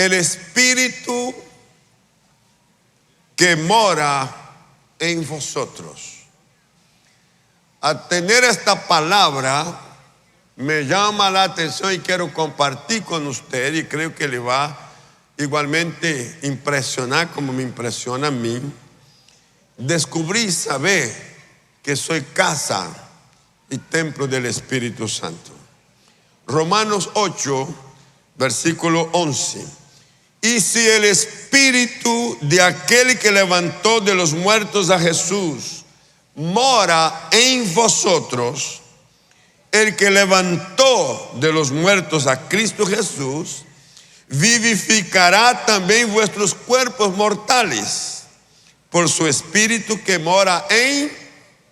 el Espíritu que mora en vosotros. Al tener esta palabra, me llama la atención y quiero compartir con usted, y creo que le va igualmente impresionar como me impresiona a mí. Descubrí y saber que soy casa y templo del Espíritu Santo. Romanos 8, versículo 11. Y si el Espíritu de aquel que levantó de los muertos a Jesús mora en vosotros, el que levantó de los muertos a Cristo Jesús, vivificará también vuestros cuerpos mortales por su Espíritu que mora en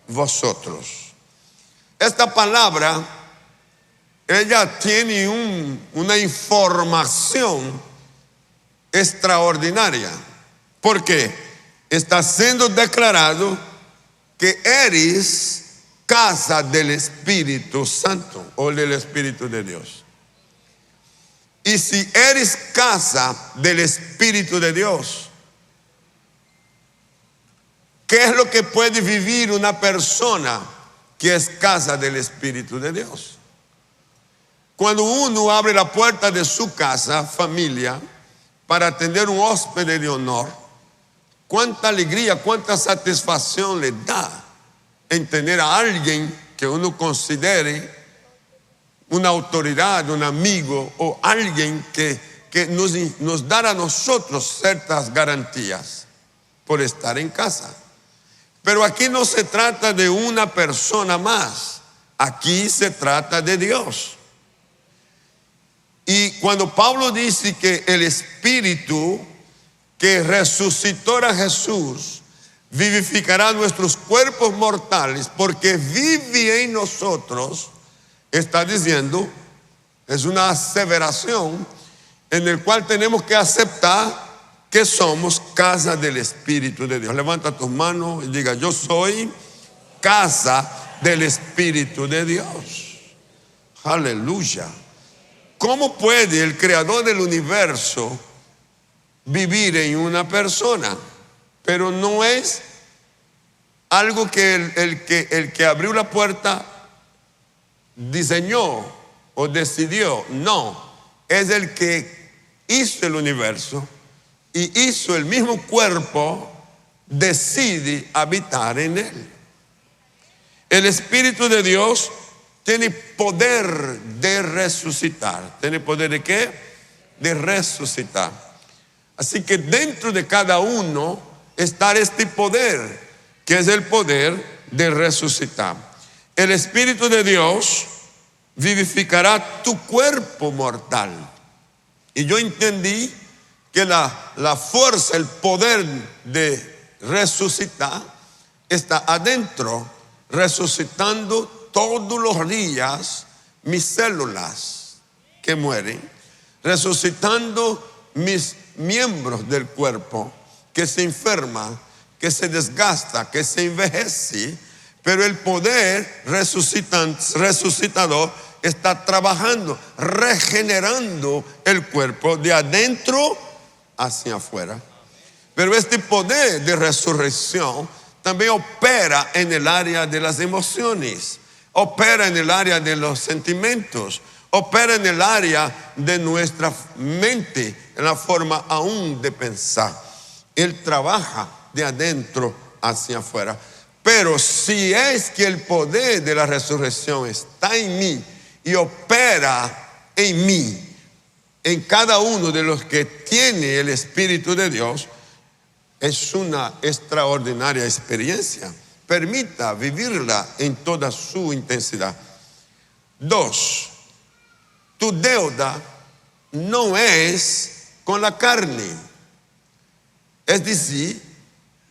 vosotros. Esta palabra, ella tiene una información extraordinaria, porque está siendo declarado que eres casa del Espíritu Santo o del Espíritu de Dios. Y si eres casa del Espíritu de Dios, ¿qué es lo que puede vivir una persona que es casa del Espíritu de Dios? Cuando uno abre la puerta de su casa, familia, para atender un hóspede de honor, cuánta alegría, cuánta satisfacción le da en tener a alguien que uno considere una autoridad, un amigo o alguien que nos da a nosotros ciertas garantías por estar en casa. Pero aquí no se trata de una persona más, aquí se trata de Dios. Y cuando Pablo dice que el Espíritu que resucitó a Jesús vivificará nuestros cuerpos mortales porque vive en nosotros, está diciendo, es una aseveración en la cual tenemos que aceptar que somos casa del Espíritu de Dios. Levanta tus manos y diga: yo soy casa del Espíritu de Dios. Aleluya. ¿Cómo puede el creador del universo vivir en una persona? Pero no es algo que el que abrió la puerta diseñó o decidió. No, es el que hizo el universo y hizo el mismo cuerpo, decide habitar en él. El Espíritu de Dios tiene poder de resucitar. ¿Tiene poder de qué? De resucitar. Así que dentro de cada uno está este poder, que es el poder de resucitar. El Espíritu de Dios vivificará tu cuerpo mortal. Y yo entendí que la fuerza, el poder de resucitar está adentro, resucitando todos los días mis células que mueren, resucitando mis miembros del cuerpo que se enferma, que se desgasta, que se envejece, pero el poder resucitador está trabajando, regenerando el cuerpo de adentro hacia afuera. Pero este poder de resurrección también opera en el área de las emociones, opera en el área de los sentimientos, opera en el área de nuestra mente, en la forma aún de pensar. Él trabaja de adentro hacia afuera. Pero si es que el poder de la resurrección está en mí y opera en mí, en cada uno de los que tiene el Espíritu de Dios, es una extraordinaria experiencia. Permita vivirla en toda su intensidad. 2, tu deuda no es con la carne. Es decir,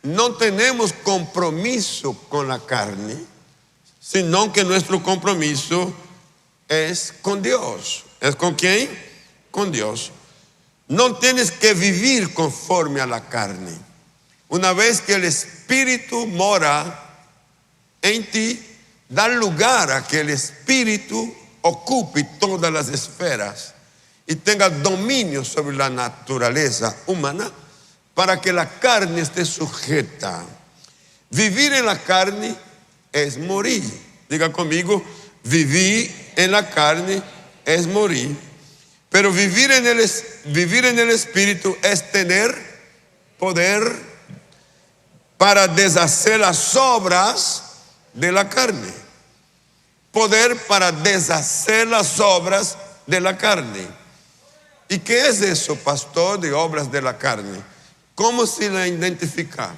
no tenemos compromiso con la carne, sino que nuestro compromiso es con Dios. ¿Es con quién? Con Dios. No tienes que vivir conforme a la carne. Una vez que el Espíritu mora en ti, da lugar a que el Espíritu ocupe todas las esferas y tenga dominio sobre la naturaleza humana para que la carne esté sujeta. Vivir en la carne es morir. Diga conmigo, vivir en la carne es morir. Pero vivir en el Espíritu es tener poder para deshacer las obras de la carne. Poder para deshacer las obras de la carne. ¿Y qué es eso, pastor, de obras de la carne? ¿Cómo se la identifica?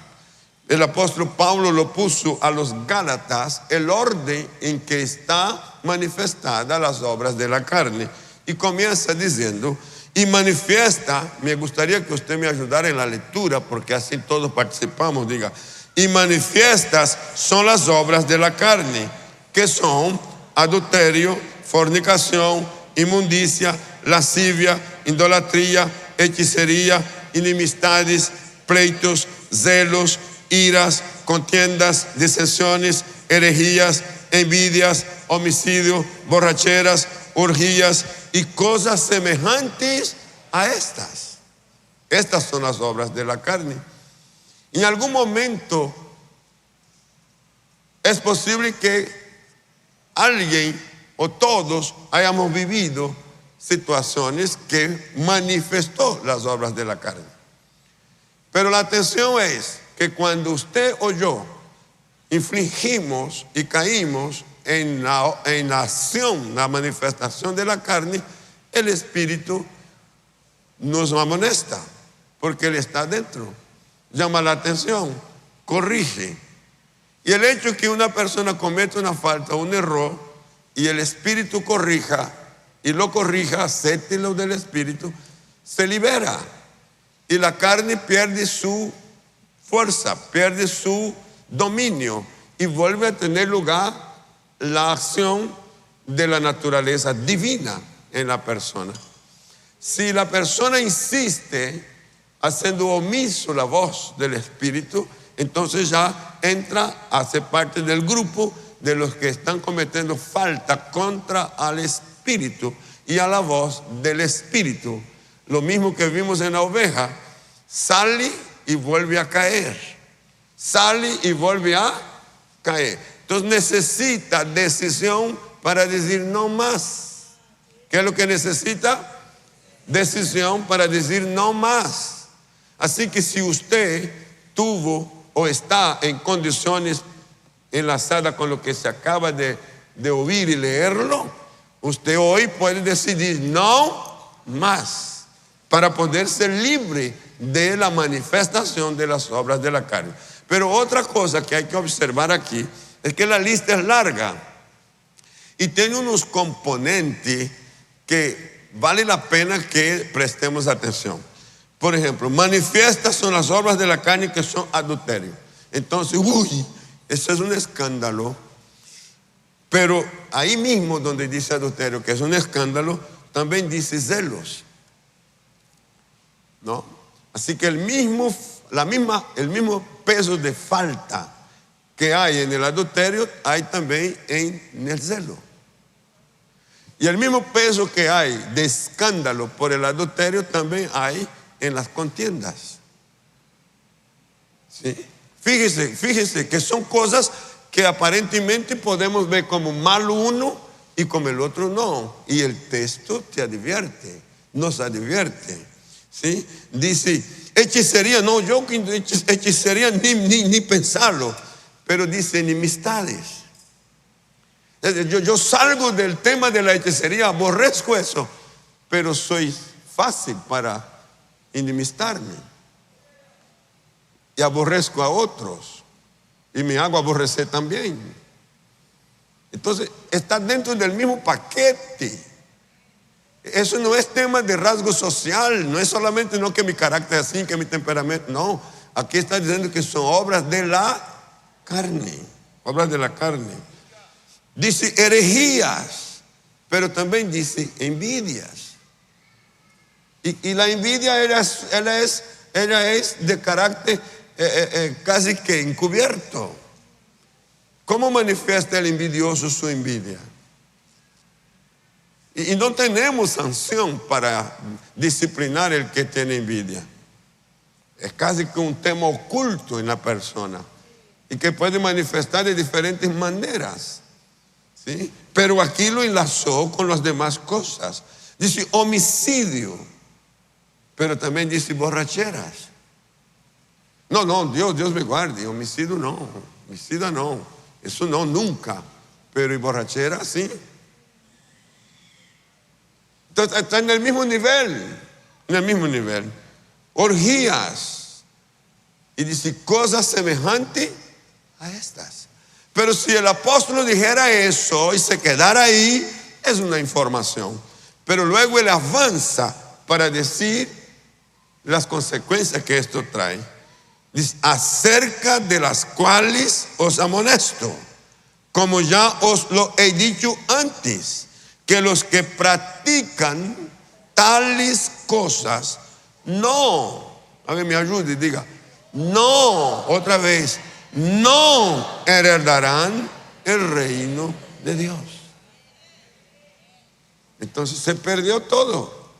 El apóstol Pablo lo puso a los Gálatas, el orden en que está manifestada las obras de la carne. Y comienza diciendo, y manifiesta, me gustaría que usted me ayudara en la lectura, porque así todos participamos, diga, y manifiestas son las obras de la carne, que son adulterio, fornicación, inmundicia, lascivia, idolatría, hechicería, inimistades, pleitos, celos, iras, contiendas, disensiones, herejías, envidias, homicidio, borracheras, orgías y cosas semejantes a estas. Estas son las obras de la carne. En algún momento es posible que alguien o todos hayamos vivido situaciones que manifestó las obras de la carne. Pero la atención es que cuando usted o yo infligimos y caímos en la acción, la manifestación de la carne, el Espíritu nos amonesta, porque Él está dentro, llama la atención, corrige. Y el hecho de que una persona cometa una falta, un error, y el Espíritu corrija, y lo corrija, acepte lo del Espíritu, se libera. Y la carne pierde su fuerza, pierde su dominio, y vuelve a tener lugar la acción de la naturaleza divina en la persona. Si la persona insiste haciendo omiso la voz del Espíritu, entonces ya entra, hace parte del grupo de los que están cometiendo falta contra al Espíritu y a la voz del Espíritu. Lo mismo que vimos en la oveja, sale y vuelve a caer, sale y vuelve a caer. Entonces necesita decisión para decir no más. ¿Qué es lo que necesita? Decisión para decir no más. Así que si usted tuvo o está en condiciones enlazadas con lo que se acaba de oír y leerlo, usted hoy puede decidir no más para poder ser libre de la manifestación de las obras de la carne. Pero otra cosa que hay que observar aquí es que la lista es larga y tiene unos componentes que vale la pena que prestemos atención. Por ejemplo, manifiestas son las obras de la carne que son adulterio. Entonces, eso es un escándalo. Pero ahí mismo donde dice adulterio, que es un escándalo, también dice celos, ¿no? Así que el mismo peso de falta que hay en el adulterio, hay también en el celo. Y el mismo peso que hay de escándalo por el adulterio, también hay en las contiendas. ¿Sí? Fíjese que son cosas que aparentemente podemos ver como malo uno y como el otro no. Y el texto te advierte, nos advierte. ¿Sí? Dice, hechicería, no, yo hechicería ni pensarlo, pero dice enemistades. Yo salgo del tema de la hechicería, aborrezco eso, pero soy fácil para enemistarme. Y aborrezco a otros y me hago aborrecer también. Entonces, está dentro del mismo paquete. Eso no es tema de rasgo social, no es solamente no que mi carácter es así, que mi temperamento, no. Aquí está diciendo que son obras de la carne, obras de la carne. Dice herejías, pero también dice envidias. Y la envidia ella es de carácter casi que encubierto. ¿Cómo manifiesta el envidioso su envidia? Y no tenemos sanción para disciplinar el que tiene envidia. Es casi que un tema oculto en la persona y que puede manifestar de diferentes maneras, ¿sí? Pero aquí lo enlazó con las demás cosas. Dice homicidio, pero también dice borracheras. No, Dios me guarde, homicidio no, homicida no, eso no, nunca. Pero y borrachera sí. Entonces está en el mismo nivel, orgías, y dice cosas semejantes a estas. Pero si el apóstol dijera eso y se quedara ahí, es una información. Pero luego él avanza para decir las consecuencias que esto trae. Dice, acerca de las cuales os amonesto, como ya os lo he dicho antes, que los que practican tales cosas no, a ver, me ayude y diga, no, otra vez, no heredarán el reino de Dios. Entonces se perdió todo.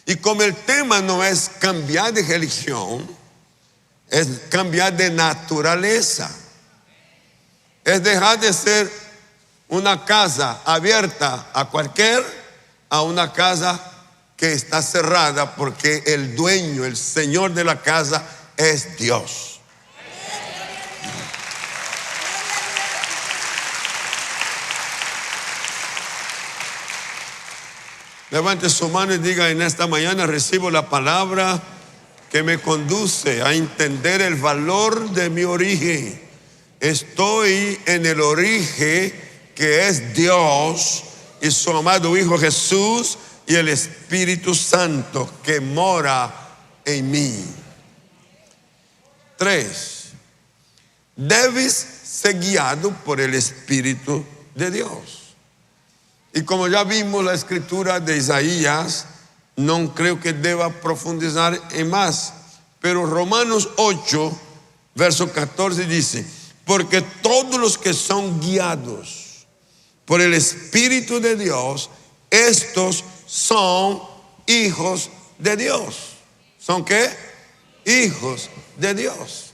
Y como el tema no es cambiar de religión, es cambiar de naturaleza, es dejar de ser una casa abierta a a una casa que está cerrada, porque el dueño, el Señor de la casa es Dios. Levante su mano y diga: en esta mañana recibo la palabra que me conduce a entender el valor de mi origen. Estoy en el origen que es Dios y su amado Hijo Jesús y el Espíritu Santo que mora en mí. 3. Debes ser guiado por el Espíritu de Dios. Y como ya vimos la escritura de Isaías, no creo que deba profundizar en más. Pero Romanos 8, verso 14 dice: porque todos los que son guiados por el Espíritu de Dios, estos son hijos de Dios. ¿Son qué? Hijos de Dios.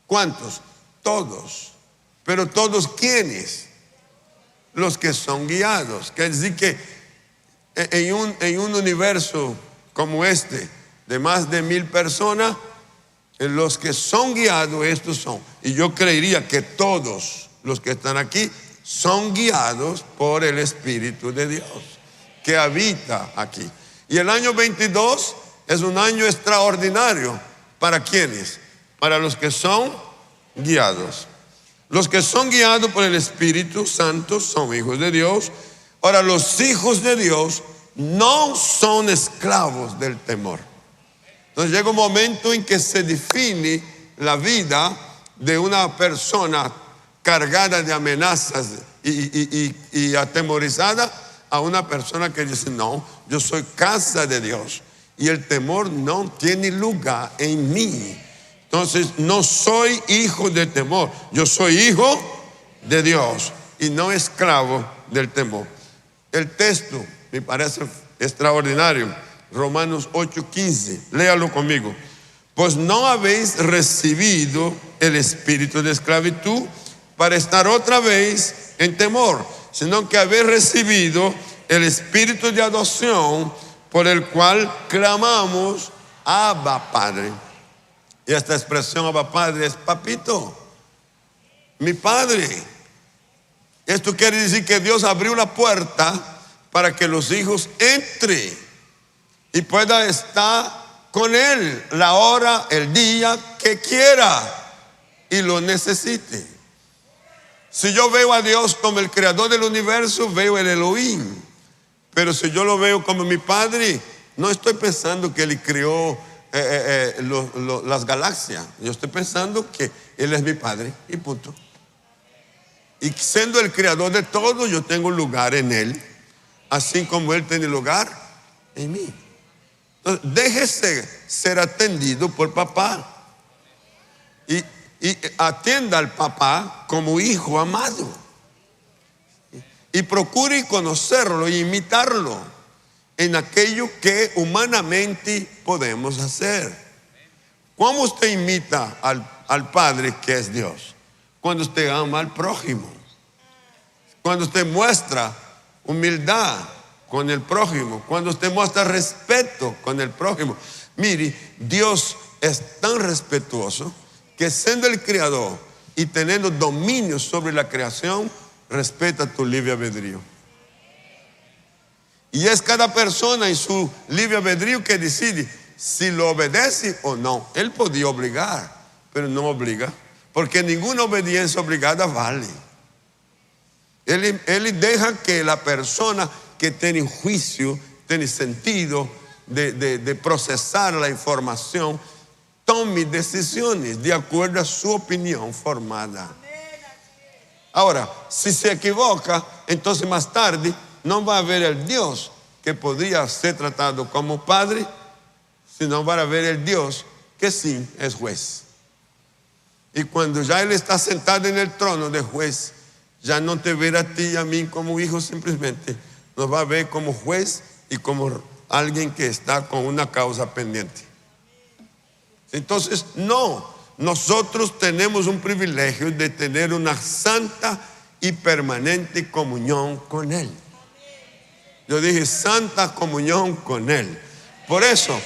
¿Cuántos? Todos. Pero todos, ¿quiénes? Los que son guiados. Quiere decir que en un universo como este, de más de 1000 personas, los que son guiados, estos son. Y yo creería que todos los que están aquí son guiados por el Espíritu de Dios que habita aquí. Y el año 22 es un año extraordinario. ¿Para quiénes? Para los que son guiados. Los que son guiados por el Espíritu Santo son hijos de Dios. Ahora, los hijos de Dios no son esclavos del temor. Entonces llega un momento en que se define la vida de una persona cargada de amenazas y atemorizada, a una persona que dice: no, yo soy casa de Dios y el temor no tiene lugar en mí. Entonces no soy hijo de temor, yo soy hijo de Dios y no esclavo del temor. El texto me parece extraordinario. Romanos 8:15, léalo conmigo. Pues no habéis recibido el espíritu de esclavitud para estar otra vez en temor, sino que habéis recibido el espíritu de adopción, por el cual clamamos: Abba, Padre. Y esta expresión Abba, Padre, es papito, mi Padre. Esto quiere decir que Dios abrió la puerta para que los hijos entren y pueda estar con Él la hora, el día que quiera y lo necesite. Si yo veo a Dios como el creador del universo, veo el Elohim. Pero si yo lo veo como mi Padre, no estoy pensando que Él creó las galaxias. Yo estoy pensando que Él es mi Padre y punto. Y siendo el creador de todo, yo tengo lugar en Él, así como Él tiene lugar en mí. Entonces, déjese ser atendido por papá y atienda al papá como hijo amado. y procure conocerlo e imitarlo en aquello que humanamente podemos hacer. ¿Cómo usted imita al Padre que es Dios? Cuando usted ama al prójimo, cuando usted muestra humildad con el prójimo, cuando usted muestra respeto con el prójimo. Mire, Dios es tan respetuoso que, siendo el creador y teniendo dominio sobre la creación, respeta tu libre albedrío. Y es cada persona en su libre albedrío que decide si lo obedece o no. Él podía obligar, pero no obliga, porque ninguna obediencia obligada vale. Él deja que la persona que tiene juicio, tiene sentido de procesar la información, tome decisiones de acuerdo a su opinión formada. Ahora, si se equivoca, entonces más tarde no va a ver el Dios que podría ser tratado como padre, sino va a ver el Dios que sí es juez. Y cuando ya Él está sentado en el trono de juez, ya no te verá a ti y a mí como hijos simplemente, nos va a ver como juez y como alguien que está con una causa pendiente. Entonces, nosotros tenemos un privilegio de tener una santa y permanente comunión con Él. Yo dije santa comunión con Él. Por eso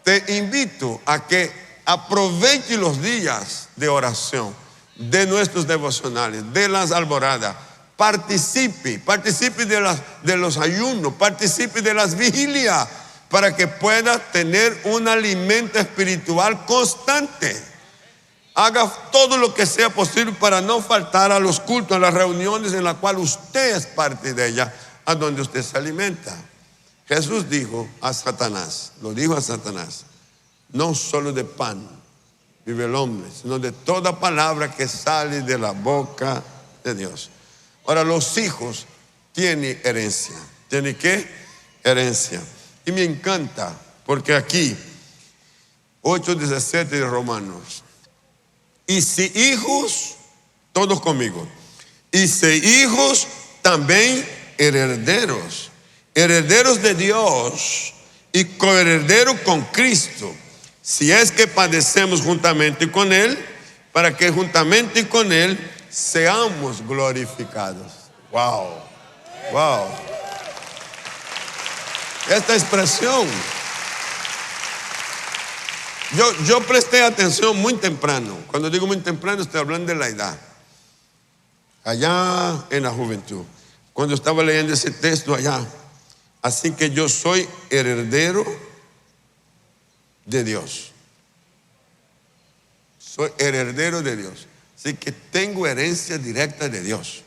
te invito a que aproveche los días de oración, de nuestros devocionales, de las alboradas. Participe de los ayunos, participe de las vigilias, para que pueda tener un alimento espiritual constante. Haga todo lo que sea posible para no faltar a los cultos, a las reuniones en las cuales usted es parte de ellas, a donde usted se alimenta. Jesús dijo a Satanás, no solo de pan vive el hombre, sino de toda palabra que sale de la boca de Dios. Ahora, los hijos tienen herencia. ¿Tienen qué? Herencia. Y me encanta, porque aquí, 8:17 de Romanos, y si hijos, todos conmigo, y si hijos, también herederos, herederos de Dios y coherederos con Cristo, si es que padecemos juntamente con Él, para que juntamente con Él seamos glorificados. Wow. Esta expresión, yo presté atención muy temprano. Cuando digo muy temprano, estoy hablando de la edad, allá en la juventud, cuando estaba leyendo ese texto allá. Así que yo soy heredero de Dios. Soy heredero de Dios. Así que tengo herencia directa de Dios.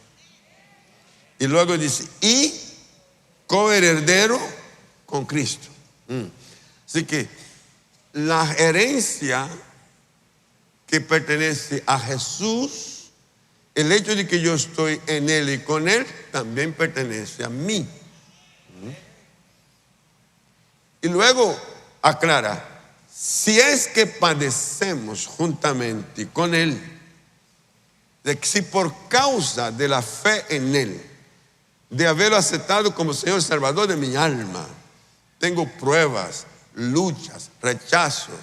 Y luego dice, y coheredero con Cristo. Así que la herencia que pertenece a Jesús, el hecho de que yo estoy en Él y con Él, también pertenece a mí. Y luego aclara, si es que padecemos juntamente con Él, de que si por causa de la fe en Él, de haberlo aceptado como Señor Salvador de mi alma, tengo pruebas, luchas, rechazos,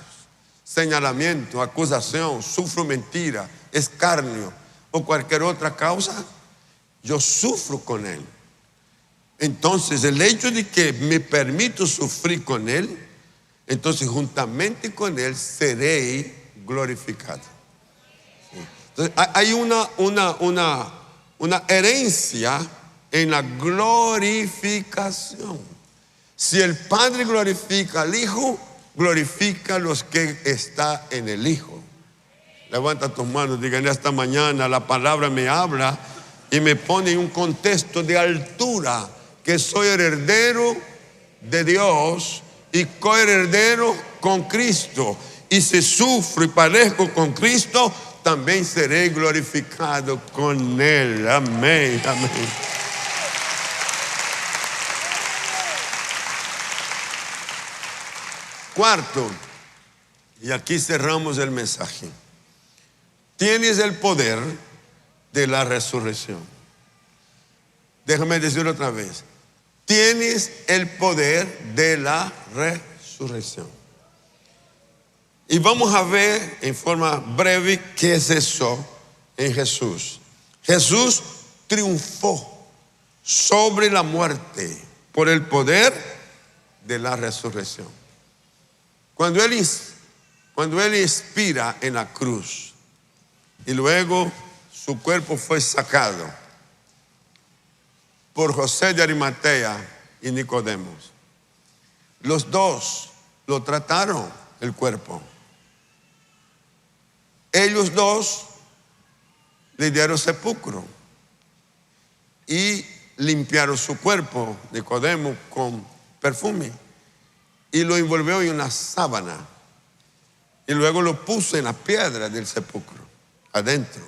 señalamiento, acusación, sufro mentira, escarnio o cualquier otra causa, yo sufro con Él. Entonces, el hecho de que me permito sufrir con Él, entonces juntamente con Él seré glorificado. Entonces, hay una herencia en la glorificación. Si el Padre glorifica al Hijo, glorifica a los que están en el Hijo. Levanta tus manos, digan, esta mañana la palabra me habla y me pone en un contexto de altura, que soy heredero de Dios y coheredero con Cristo. Y si sufro y padezco con Cristo, también seré glorificado con Él. Amén, amén. Cuarto, y aquí cerramos el mensaje. Tienes el poder de la resurrección. Déjame decirlo otra vez. Tienes el poder de la resurrección. Y vamos a ver en forma breve qué es eso en Jesús. Jesús triunfó sobre la muerte por el poder de la resurrección. Cuando Él expira en la cruz y luego su cuerpo fue sacado por José de Arimatea y Nicodemos, los dos lo trataron el cuerpo. Ellos dos le dieron sepulcro y limpiaron su cuerpo, Nicodemo, con perfume y lo envolvió en una sábana y luego lo puso en la piedra del sepulcro, adentro.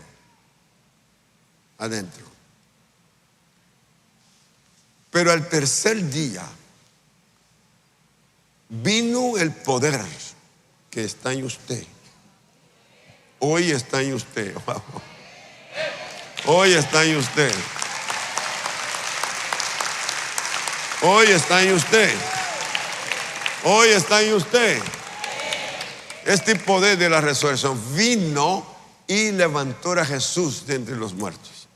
Pero al tercer día vino el poder que está en usted. Hoy está en usted. Hoy está en usted. Hoy está en usted. Hoy está en usted. Este poder de la resurrección vino y levantó a Jesús de entre los muertos.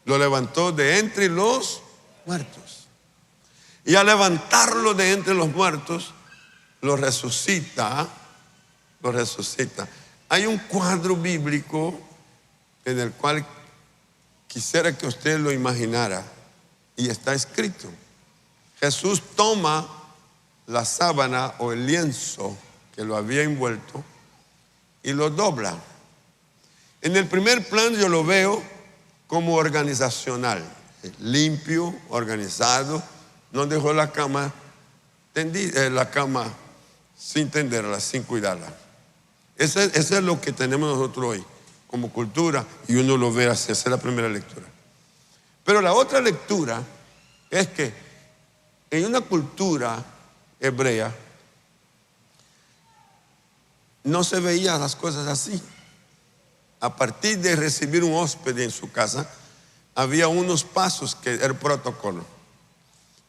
Lo levantó de entre los muertos. Y al levantarlo de entre los muertos, lo resucita. Hay un cuadro bíblico en el cual quisiera que usted lo imaginara y está escrito. Jesús toma la sábana o el lienzo que lo había envuelto y lo dobla. En el primer plano yo lo veo como organizacional, limpio, organizado. No dejó la cama sin tenderla, sin cuidarla. Eso es lo que tenemos nosotros hoy como cultura y uno lo ve así. Esa es la primera lectura. Pero la otra lectura es que en una cultura hebrea no se veían las cosas así. A partir de recibir un hóspede en su casa, había unos pasos que era el protocolo.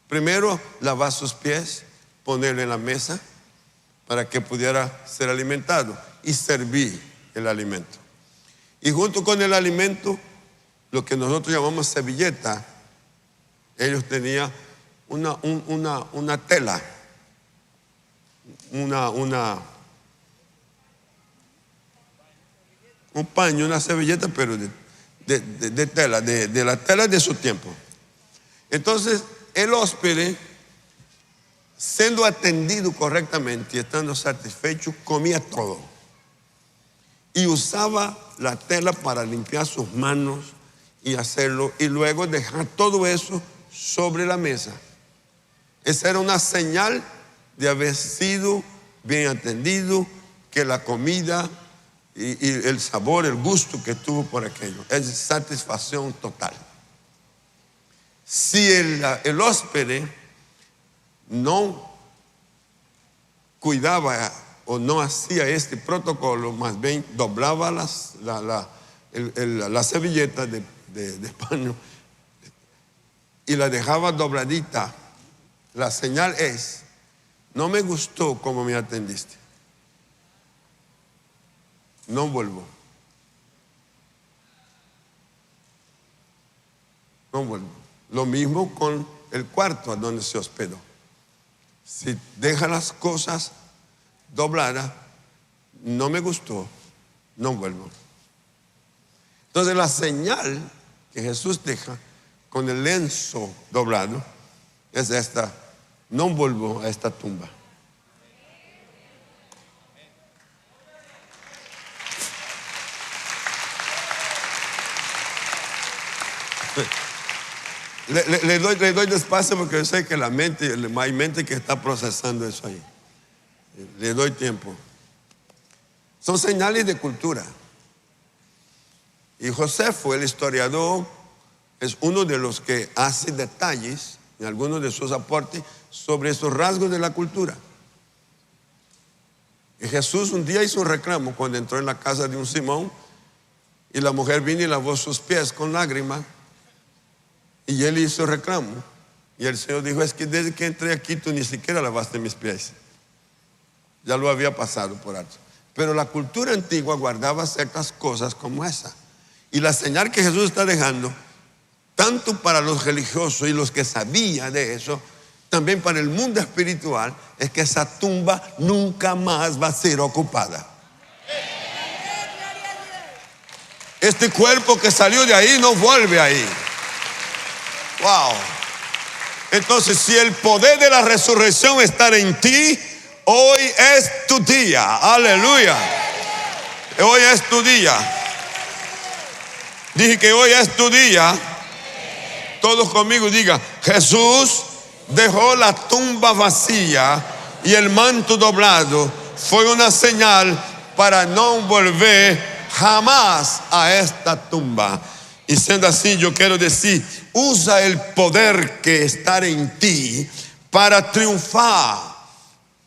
Primero, lavar sus pies, ponerlo en la mesa para que pudiera ser alimentado y servir el alimento. Y junto con el alimento, lo que nosotros llamamos servilleta, ellos tenían una tela, un paño, una servilleta, pero de tela, de la tela de su tiempo. Entonces, el hóspede, siendo atendido correctamente y estando satisfecho, comía todo. Y usaba la tela para limpiar sus manos y hacerlo, y luego dejar todo eso sobre la mesa. Esa era una señal de haber sido bien atendido, que la comida y el sabor, el gusto que tuvo por aquello, es satisfacción total. Si el hóspede no cuidaba o no hacía este protocolo, más bien doblaba la servilleta de paño y la dejaba dobladita, la señal es: no me gustó como me atendiste, no vuelvo. Lo mismo con el cuarto a donde se hospedó. Si deja las cosas dobladas, no me gustó, no vuelvo. Entonces la señal que Jesús deja con el lienzo doblado es esta: no vuelvo a esta tumba. Le doy despacio porque yo sé que hay mente que está procesando eso ahí. Le doy tiempo. Son señales de cultura. Y Josefo, el historiador, es uno de los que hace detalles en algunos de sus aportes sobre esos rasgos de la cultura. Y Jesús un día hizo un reclamo cuando entró en la casa de un Simón y la mujer vino y lavó sus pies con lágrimas. Y él hizo reclamo. Y el Señor dijo, es que desde que entré aquí tú ni siquiera lavaste mis pies. Ya lo había pasado por alto. Pero la cultura antigua guardaba ciertas cosas como esa. Y la señal que Jesús está dejando, tanto para los religiosos y los que sabían de eso, también para el mundo espiritual, es que esa tumba nunca más va a ser ocupada. Este cuerpo que salió de ahí no vuelve ahí. Wow. Entonces, si el poder de la resurrección está en ti, hoy es tu día. Aleluya. Hoy es tu día. Dije que hoy es tu día. Todos conmigo digan, Jesús dejó la tumba vacía y el manto doblado. Fue una señal para no volver jamás a esta tumba. Y siendo así, yo quiero decir, usa el poder que está en ti para triunfar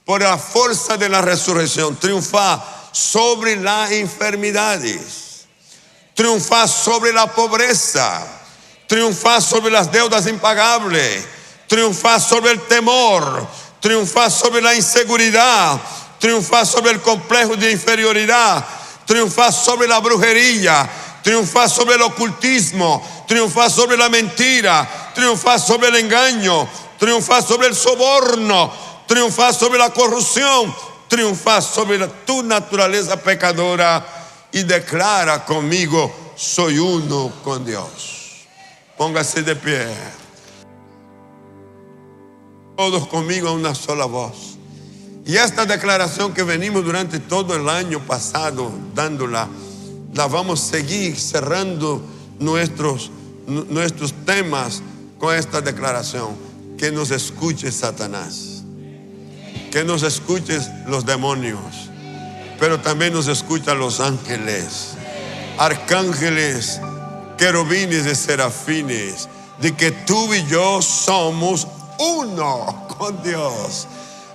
por la fuerza de la resurrección, triunfar sobre las enfermedades, triunfar sobre la pobreza, triunfar sobre las deudas impagables, triunfar sobre el temor, triunfar sobre la inseguridad, triunfar sobre el complejo de inferioridad, triunfar sobre la brujería, triunfar sobre el ocultismo, triunfar sobre la mentira, triunfar sobre el engaño, triunfar sobre el soborno, triunfar sobre la corrupción, triunfar sobre tu naturaleza pecadora y declara conmigo, soy uno con Dios. Póngase de pie. Todos conmigo a una sola voz. Y esta declaración que venimos durante todo el año pasado dándola, la vamos a seguir cerrando nuestros temas con esta declaración. Que nos escuche Satanás, que nos escuchen los demonios, pero también nos escuchan los ángeles, arcángeles, querubines y serafines, de que tú y yo somos uno con Dios.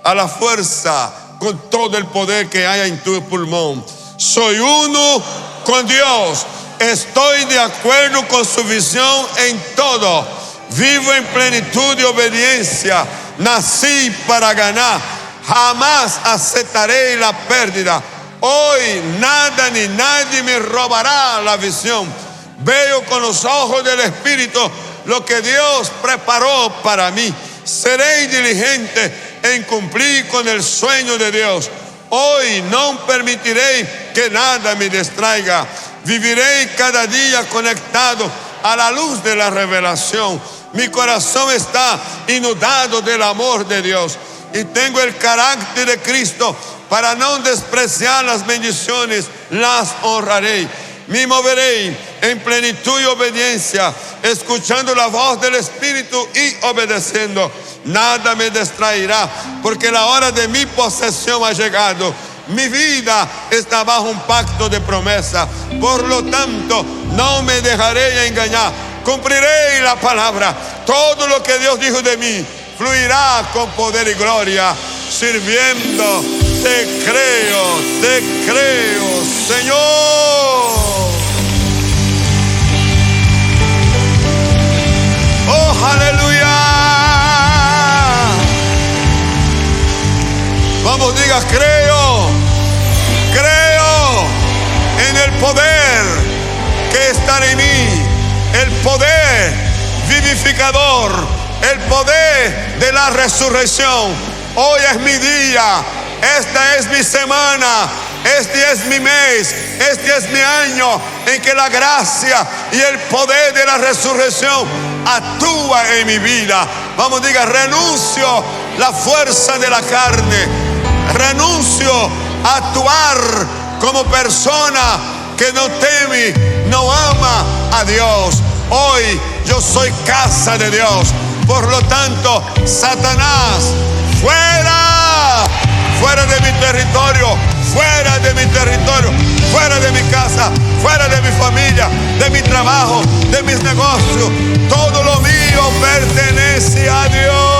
A la fuerza, con todo el poder que haya en tu pulmón. Soy uno con Dios. Estoy de acuerdo con su visión en todo. Vivo en plenitud de obediencia. Nací para ganar. Jamás aceptaré la pérdida. Hoy nada ni nadie me robará la visión. Veo con los ojos del Espíritu lo que Dios preparó para mí. Seré diligente en cumplir con el sueño de Dios. Hoy no permitiré que nada me distraiga. Viviré cada día conectado a la luz de la revelación. Mi corazón está inundado del amor de Dios y tengo el carácter de Cristo. Para no despreciar las bendiciones, las honraré. Me moveré en plenitud y obediencia, escuchando la voz del Espíritu y obedeciendo. Nada me distraerá, porque la hora de mi posesión ha llegado. Mi vida está bajo un pacto de promesa. Por lo tanto, no me dejaré engañar. Cumpliré la palabra. Todo lo que Dios dijo de mí fluirá con poder y gloria. Sirviendo, te creo, Señor. Oh, aleluya. Vamos, diga, creo en el poder que está en mí, el poder vivificador, el poder de la resurrección. Hoy es mi día, esta es mi semana, este es mi mes, este es mi año en que la gracia y el poder de la resurrección actúa en mi vida. Vamos, diga, renuncio la fuerza de la carne, renuncio a actuar como persona que no teme, no ama a Dios. Hoy yo soy casa de Dios. Por lo tanto, Satanás, fuera, fuera de mi territorio, fuera de mi territorio, fuera de mi casa, fuera de mi familia, de mi trabajo, de mis negocios. Todo lo mío pertenece a Dios.